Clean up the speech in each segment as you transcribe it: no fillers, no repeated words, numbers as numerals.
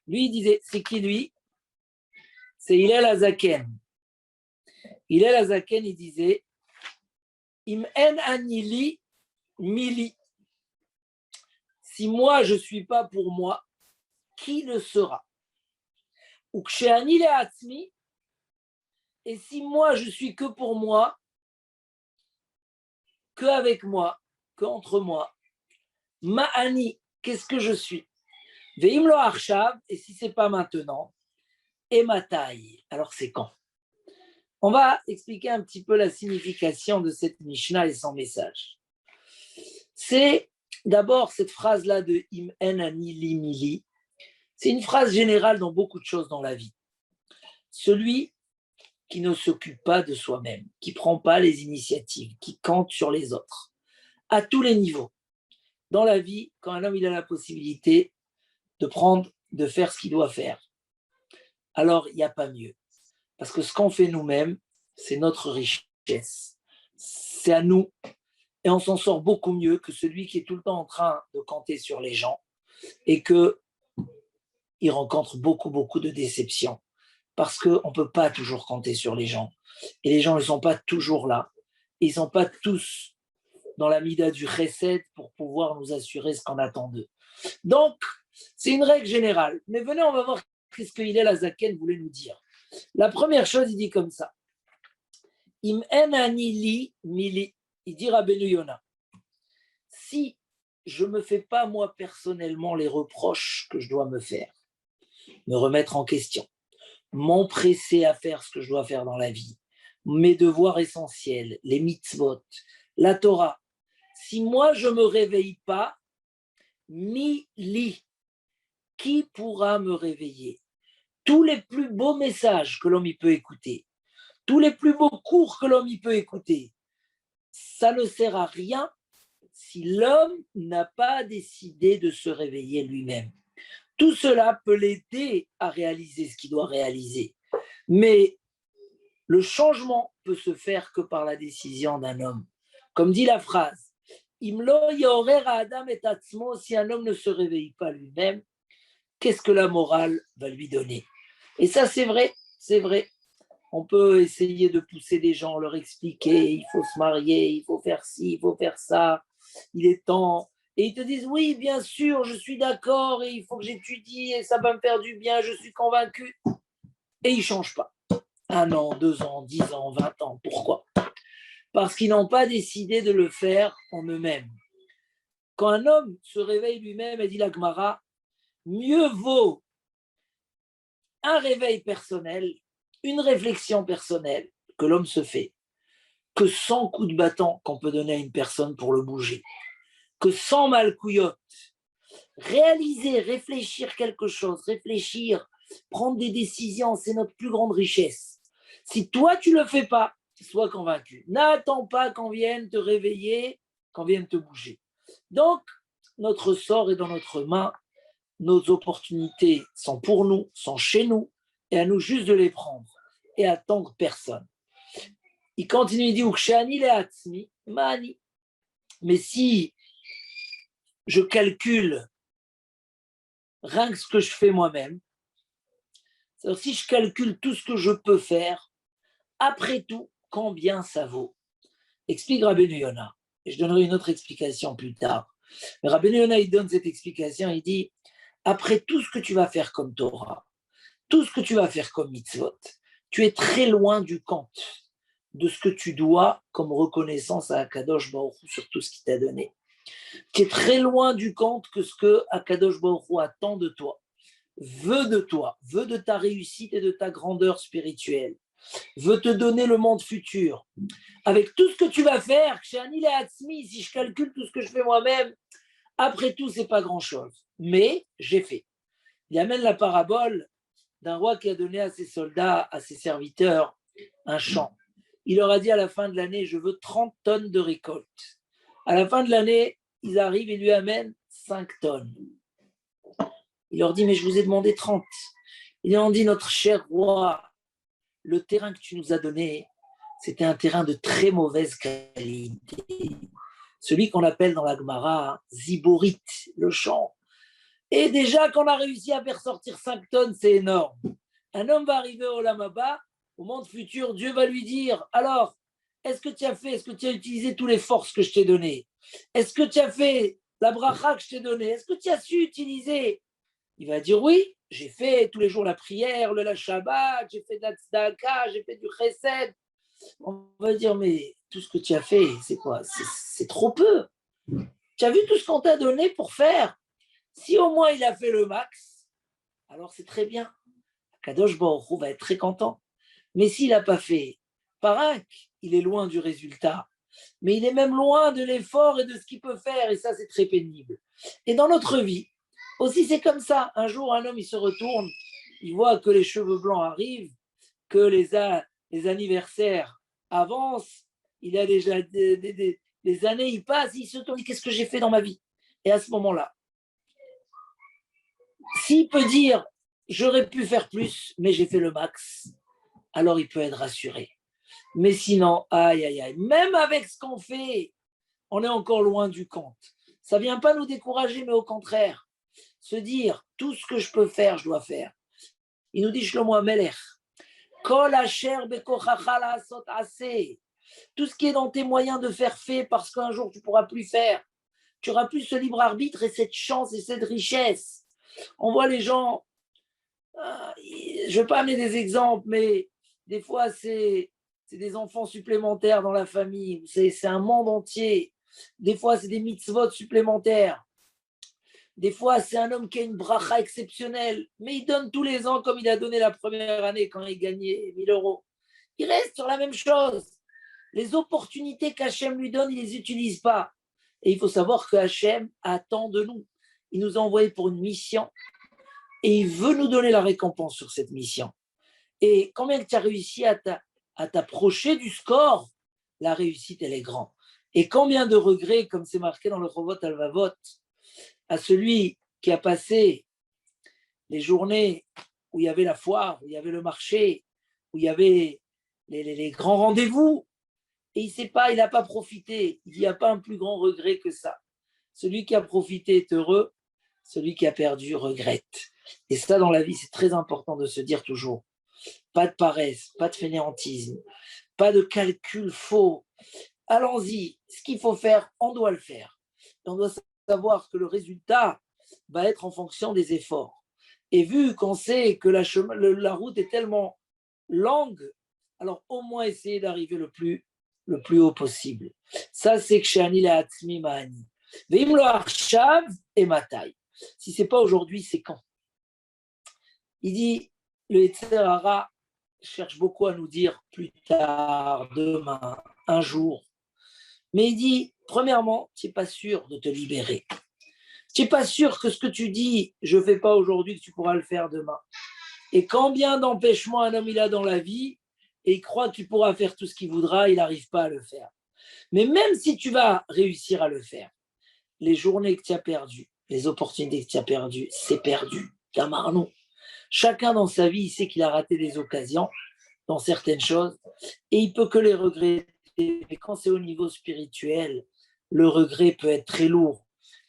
Lui, il disait, c'est qui lui? C'est Hillel Azaken. Hillel Azaken, il disait, Im en anili mili. Si moi, je ne suis pas pour moi, qui le sera? Ou ksheani le atzmi, et si moi, je suis que pour moi, que avec moi, que entre moi, ma'ani, qu'est-ce que je suis? Veim lo arshav, et si c'est pas maintenant, et ma taille, alors c'est quand? On va expliquer un petit peu la signification de cette Mishnah et son message. C'est d'abord cette phrase-là de Im en ani li mili. C'est une phrase générale dans beaucoup de choses dans la vie. Celui qui ne s'occupe pas de soi-même, qui ne prend pas les initiatives, qui compte sur les autres, à tous les niveaux. Dans la vie, quand un homme il a la possibilité de faire ce qu'il doit faire, alors il n'y a pas mieux. Parce que ce qu'on fait nous-mêmes, c'est notre richesse. C'est à nous. Et on s'en sort beaucoup mieux que celui qui est tout le temps en train de compter sur les gens et qu'il rencontre beaucoup de déceptions. Parce qu'on ne peut pas toujours compter sur les gens. Et les gens ne sont pas toujours là. Ils ne sont pas tous dans la mida du chesed pour pouvoir nous assurer ce qu'on attend d'eux. Donc, c'est une règle générale. Mais venez, on va voir qu'est-ce que Hillel Azaken voulait nous dire. La première chose, il dit comme ça. Im en ani li mili. Il dit Rabbeinu Yona. Si je ne me fais pas moi personnellement les reproches que je dois me faire, me remettre en question, m'empresser à faire ce que je dois faire dans la vie, mes devoirs essentiels, les mitzvot, la Torah, si moi je ne me réveille pas, mi-li, qui pourra me réveiller? Tous les plus beaux messages que l'homme y peut écouter, tous les plus beaux cours que l'homme y peut écouter, ça ne sert à rien si l'homme n'a pas décidé de se réveiller lui-même. Tout cela peut l'aider à réaliser ce qu'il doit réaliser. Mais le changement peut se faire que par la décision d'un homme. Comme dit la phrase, Imlo yorer Adam et atzmo, si un homme ne se réveille pas lui-même, qu'est-ce que la morale va lui donner? Et ça, c'est vrai, c'est vrai. On peut essayer de pousser des gens, leur expliquer, il faut se marier, il faut faire ci, il faut faire ça, il est temps. Et ils te disent, oui, bien sûr, je suis d'accord, et il faut que j'étudie, et ça va me faire du bien, je suis convaincu. Et ils ne changent pas. 1 an, 2 ans, 10 ans, 20 ans. Pourquoi? Parce qu'ils n'ont pas décidé de le faire en eux-mêmes. Quand un homme se réveille lui-même, et dit la Gemara, mieux vaut un réveil personnel, une réflexion personnelle que l'homme se fait, que 100 coups de bâton qu'on peut donner à une personne pour le bouger, que 100 malcouillottes. Réaliser, réfléchir quelque chose, réfléchir, prendre des décisions, c'est notre plus grande richesse. Si toi, tu ne le fais pas, sois convaincu. N'attends pas qu'on vienne te réveiller, qu'on vienne te bouger. Donc, notre sort est dans notre main. Nos opportunités sont pour nous, sont chez nous, et à nous juste de les prendre et attendre personne. Il continue, il dit Ukshani le atzmi, mani. Mais si je calcule rien que ce que je fais moi-même, c'est-à-dire si je calcule tout ce que je peux faire, après tout, combien ça vaut? Explique Rabbeinu Yona. Et je donnerai une autre explication plus tard. Mais Rabbeinu Yona, il donne cette explication, il dit après tout ce que tu vas faire comme Torah, tout ce que tu vas faire comme mitzvot, tu es très loin du compte de ce que tu dois comme reconnaissance à Akadosh Baruch Hu sur tout ce qu'il t'a donné. Tu es très loin du compte que ce que Akadosh Baruch Hu attend de toi, veut de ta réussite et de ta grandeur spirituelle, veut te donner le monde futur. Avec tout ce que tu vas faire, si je calcule tout ce que je fais moi-même, après tout, c'est pas grand-chose. Mais j'ai fait. Il amène la parabole d'un roi qui a donné à ses soldats, à ses serviteurs, un champ. Il leur a dit à la fin de l'année, je veux 30 tonnes de récolte. À la fin de l'année, ils arrivent et lui amènent 5 tonnes. Il leur dit, mais je vous ai demandé 30. Ils lui ont dit, notre cher roi, le terrain que tu nous as donné, c'était un terrain de très mauvaise qualité. Celui qu'on appelle dans la Gemara Ziborit, le champ. Et déjà, qu'on a réussi à faire sortir 5 tonnes, c'est énorme. Un homme va arriver au Olam Haba, au monde futur, Dieu va lui dire, alors, est-ce que tu as utilisé toutes les forces que je t'ai données? Est-ce que tu as fait la bracha que je t'ai donnée? Est-ce que tu as su utiliser? Il va dire oui, j'ai fait tous les jours la prière, le Shabbat, j'ai fait de la tzedaka, j'ai fait du chesed. On va dire, mais tout ce que tu as fait, c'est quoi? C'est trop peu. Tu as vu tout ce qu'on t'a donné pour faire? Si au moins il a fait le max, alors c'est très bien. Kadosh Baruch Hu va être très content. Mais s'il n'a pas fait, parak, il est loin du résultat. Mais il est même loin de l'effort et de ce qu'il peut faire. Et ça, c'est très pénible. Et dans notre vie, aussi, c'est comme ça. Un jour, un homme, il se retourne, il voit que les cheveux blancs arrivent, que les anniversaires avancent, il a déjà des années, il passe, il se tourne, qu'est-ce que j'ai fait dans ma vie? Et à ce moment-là, s'il peut dire, j'aurais pu faire plus, mais j'ai fait le max, alors il peut être rassuré. Mais sinon, aïe, aïe, aïe, même avec ce qu'on fait, on est encore loin du compte. Ça ne vient pas nous décourager, mais au contraire, se dire, tout ce que je peux faire, je dois faire. Il nous dit, Shlomo Amelech, Kol asher bekochacha la'asot aseh. Tout ce qui est dans tes moyens de faire fait, parce qu'un jour tu ne pourras plus faire. Tu n'auras plus ce libre arbitre et cette chance et cette richesse. On voit les gens, je ne vais pas amener des exemples, mais des fois c'est des enfants supplémentaires dans la famille, c'est un monde entier. Des fois c'est des mitzvot supplémentaires. Des fois c'est un homme qui a une bracha exceptionnelle, mais il donne tous les ans comme il a donné la première année quand il gagnait 1 000 €. Il reste sur la même chose. Les opportunités qu'Hachem lui donne, il ne les utilise pas. Et il faut savoir que Hachem attend de nous. Il nous a envoyés pour une mission et il veut nous donner la récompense sur cette mission. Et quand bien tu as réussi à t'approcher du score, la réussite, elle est grande. Et combien de regrets, comme c'est marqué dans le Chovot Alvavot, à celui qui a passé les journées où il y avait la foire, où il y avait le marché, où il y avait les grands rendez-vous, et il n'a pas profité. Il n'y a pas un plus grand regret que ça. Celui qui a profité est heureux, celui qui a perdu regrette. Et ça, dans la vie, c'est très important de se dire toujours. Pas de paresse, pas de fainéantisme, pas de calcul faux. Allons-y, ce qu'il faut faire, on doit le faire. Et on doit savoir que le résultat va être en fonction des efforts. Et vu qu'on sait que la route est tellement longue, alors au moins essayer d'arriver le plus haut possible. Ça, c'est que chez Ani la Hatzmi Ma'ani. Veim lo arshav et matai. Si c'est pas aujourd'hui, c'est quand? Il dit, le Yetzer Hara cherche beaucoup à nous dire plus tard, demain, un jour. Mais il dit, premièrement, tu n'es pas sûr de te libérer. Tu n'es pas sûr que ce que tu dis, je ne fais pas aujourd'hui, que tu pourras le faire demain. Et combien d'empêchements un homme il a dans la vie, et il croit qu'il pourra faire tout ce qu'il voudra, il n'arrive pas à le faire. Mais même si tu vas réussir à le faire, les journées que tu as perdues, les opportunités que tu as perdues, c'est perdu. Camarnon. Chacun dans sa vie, il sait qu'il a raté des occasions dans certaines choses, et il peut que les regretter. Mais quand c'est au niveau spirituel, le regret peut être très lourd.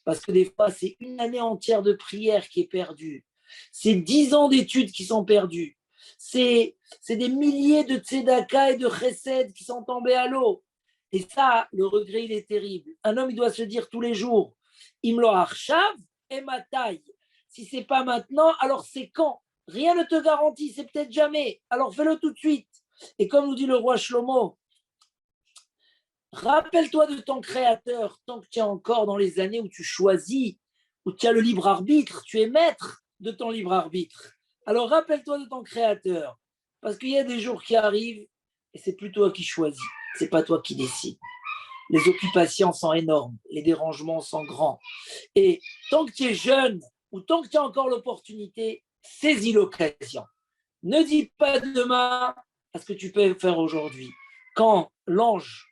Parce que des fois, c'est une année entière de prière qui est perdue. C'est 10 ans d'études qui sont perdus. C'est des milliers de tzedaka et de chesed qui sont tombés à l'eau. Et ça, le regret, il est terrible. Un homme, il doit se dire tous les jours, Imlo Arshav et ma taille. Si c'est pas maintenant, alors c'est quand? Rien ne te garantit, c'est peut-être jamais. Alors fais-le tout de suite. Et comme nous dit le roi Shlomo, rappelle-toi de ton créateur tant que tu es encore dans les années où tu choisis, où tu as le libre arbitre, tu es maître de ton libre arbitre. Alors rappelle-toi de ton créateur, parce qu'il y a des jours qui arrivent et c'est plus toi qui choisis, c'est pas toi qui décides. Les occupations sont énormes, les dérangements sont grands. Et tant que tu es jeune ou tant que tu as encore l'opportunité, saisis l'occasion. Ne dis pas demain à ce que tu peux faire aujourd'hui. Quand l'ange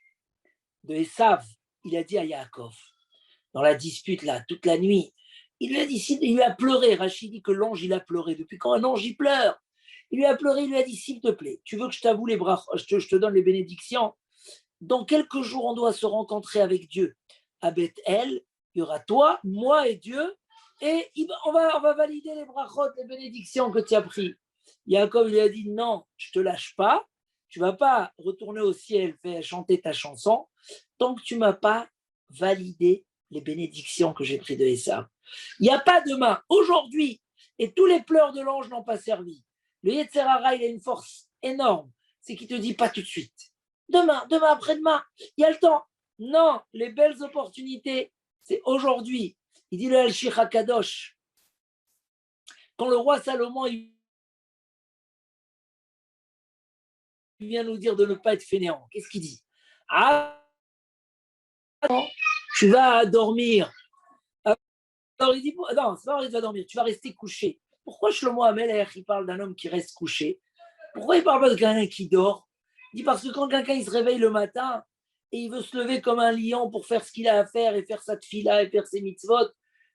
de Esav, il a dit à Yaakov, dans la dispute là, toute la nuit, il lui a pleuré. Rachid dit que l'ange, il a pleuré. Depuis quand un ange, il pleure? Il lui a pleuré, il lui a dit, s'il te plaît, tu veux que je t'avoue les bras, je te donne les bénédictions. Dans quelques jours, on doit se rencontrer avec Dieu. À Beth-El, il y aura toi, moi et Dieu, Et on va valider les brachot, les bénédictions que tu as pris. Yaakov lui a dit non, je ne te lâche pas, tu ne vas pas retourner au ciel, faire chanter ta chanson, tant que tu ne m'as pas validé les bénédictions que j'ai prises de Esav. Il n'y a pas demain, aujourd'hui, et tous les pleurs de l'ange n'ont pas servi. Le Yetzer Hara, il a une force énorme, c'est qu'il ne te dit pas tout de suite. Demain, après-demain, il y a le temps. Non, les belles opportunités, c'est aujourd'hui. Il dit le Al-Shir HaKadosh. Quand le roi Salomon il vient nous dire de ne pas être fainéant, qu'est-ce qu'il dit? Ah, tu vas dormir. Alors il dit, non, c'est pas vrai, tu vas dormir, tu vas rester couché. Pourquoi Shlomo Amelech, il parle d'un homme qui reste couché? Pourquoi il ne parle pas de quelqu'un qui dort? Il dit parce que quand quelqu'un il se réveille le matin et il veut se lever comme un lion pour faire ce qu'il a à faire et faire sa tfila et faire ses mitzvot,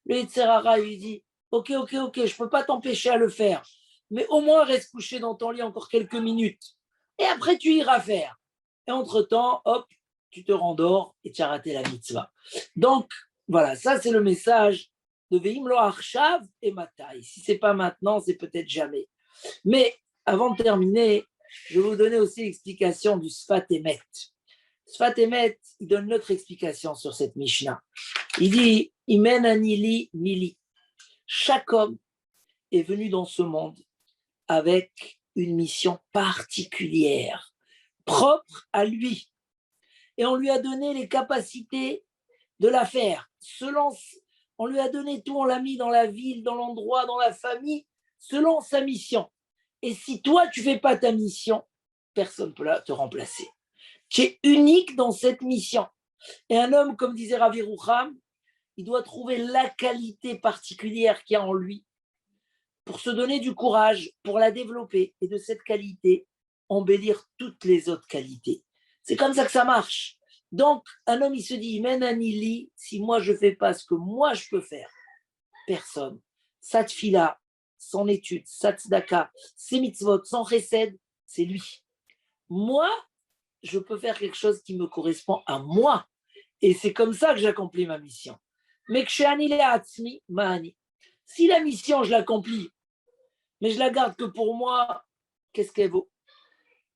le Yetzer Hara lui dit ok, je ne peux pas t'empêcher à le faire, mais au moins reste couché dans ton lit encore quelques minutes et après tu iras faire. Et entre-temps, hop, tu te rendors et tu as raté la mitzvah. Donc, voilà, ça c'est le message de Veim lo achshav et matai. Si ce n'est pas maintenant, c'est peut-être jamais. Mais avant de terminer, je vais vous donner aussi l'explication du Sfat Emet. Sfat Emet, il donne notre explication sur cette Mishnah. Il dit Imen anili mili. Chaque homme est venu dans ce monde avec une mission particulière, propre à lui. Et on lui a donné les capacités de la faire. On lui a donné tout, on l'a mis dans la ville, dans l'endroit, dans la famille, selon sa mission. Et si toi, tu ne fais pas ta mission, personne ne peut te remplacer. Tu es unique dans cette mission. Et un homme, comme disait Ravi Rouham, il doit trouver la qualité particulière qu'il y a en lui pour se donner du courage, pour la développer et de cette qualité, embellir toutes les autres qualités. C'est comme ça que ça marche. Donc, un homme, il se dit, Menanili, si moi je ne fais pas ce que moi je peux faire, personne. Sa tfila, son étude, sa tzedaka, ses mitzvot, son chesed, c'est lui. Moi, je peux faire quelque chose qui me correspond à moi. Et c'est comme ça que j'accomplis ma mission. Mais que chez Anile Atzmi, Mahani. Si la mission, je l'accomplis, mais je la garde que pour moi, qu'est-ce qu'elle vaut?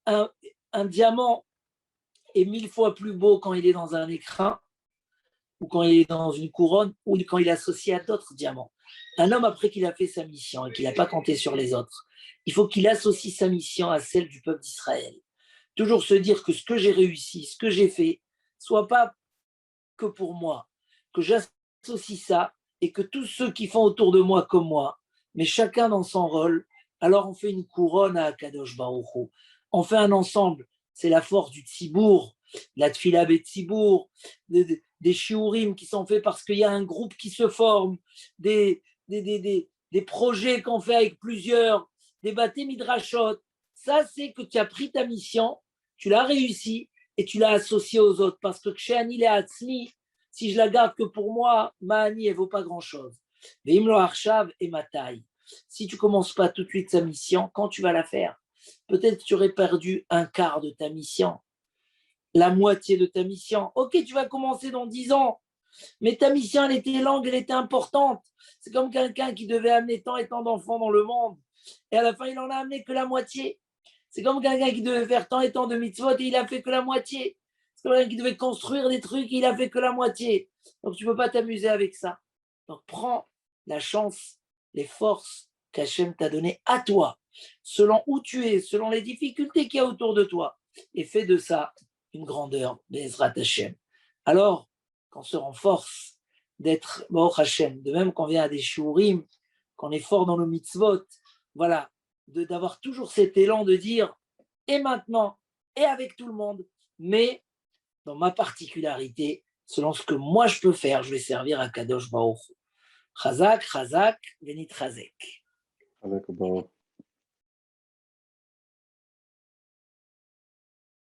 Un diamant est 1000 fois plus beau quand il est dans un écrin, ou quand il est dans une couronne, ou quand il est associé à d'autres diamants. Un homme, après qu'il a fait sa mission et qu'il n'a pas compté sur les autres, il faut qu'il associe sa mission à celle du peuple d'Israël. Toujours se dire que ce que j'ai réussi, ce que j'ai fait, soit pas que pour moi, que j'associe ça et que tous ceux qui font autour de moi comme moi, mais chacun dans son rôle, alors on fait une couronne à Akadosh Baruch Hu. On fait un ensemble, c'est la force du Tzibour, la Tfila Betzibour, des shiurim qui sont faits parce qu'il y a un groupe qui se forme, des projets qu'on fait avec plusieurs, des bâtés midrashot. Ça, c'est que tu as pris ta mission, tu l'as réussi et tu l'as associée aux autres. Parce que chez Anil et Atzmi, si je la garde que pour moi, ma Ani, elle ne vaut pas grand-chose. Veimlo Arshav et Matai. Si tu ne commences pas tout de suite sa mission, quand tu vas la faire, peut-être que tu aurais perdu un quart de ta mission, la moitié de ta mission. Ok, tu vas commencer dans 10 ans, mais ta mission, elle était longue, elle était importante. C'est comme quelqu'un qui devait amener tant et tant d'enfants dans le monde, et à la fin, il n'en a amené que la moitié. C'est comme quelqu'un qui devait faire tant et tant de mitzvot, et il a fait que la moitié. C'est comme quelqu'un qui devait construire des trucs, et il a fait que la moitié. Donc, tu ne peux pas t'amuser avec ça. Donc, prends la chance, les forces qu'Hachem t'a données à toi, selon où tu es, selon les difficultés qu'il y a autour de toi, et fais de ça une grandeur, Bezrat Hachem. Alors, qu'on se renforce d'être Baruch Hachem, de même qu'on vient à des shiurim, qu'on est fort dans nos mitzvot, voilà, d'avoir toujours cet élan de dire, et maintenant, et avec tout le monde, mais dans ma particularité, selon ce que moi je peux faire, je vais servir à Kadosh Baruch. Chazak, Chazak, Venit Chazek.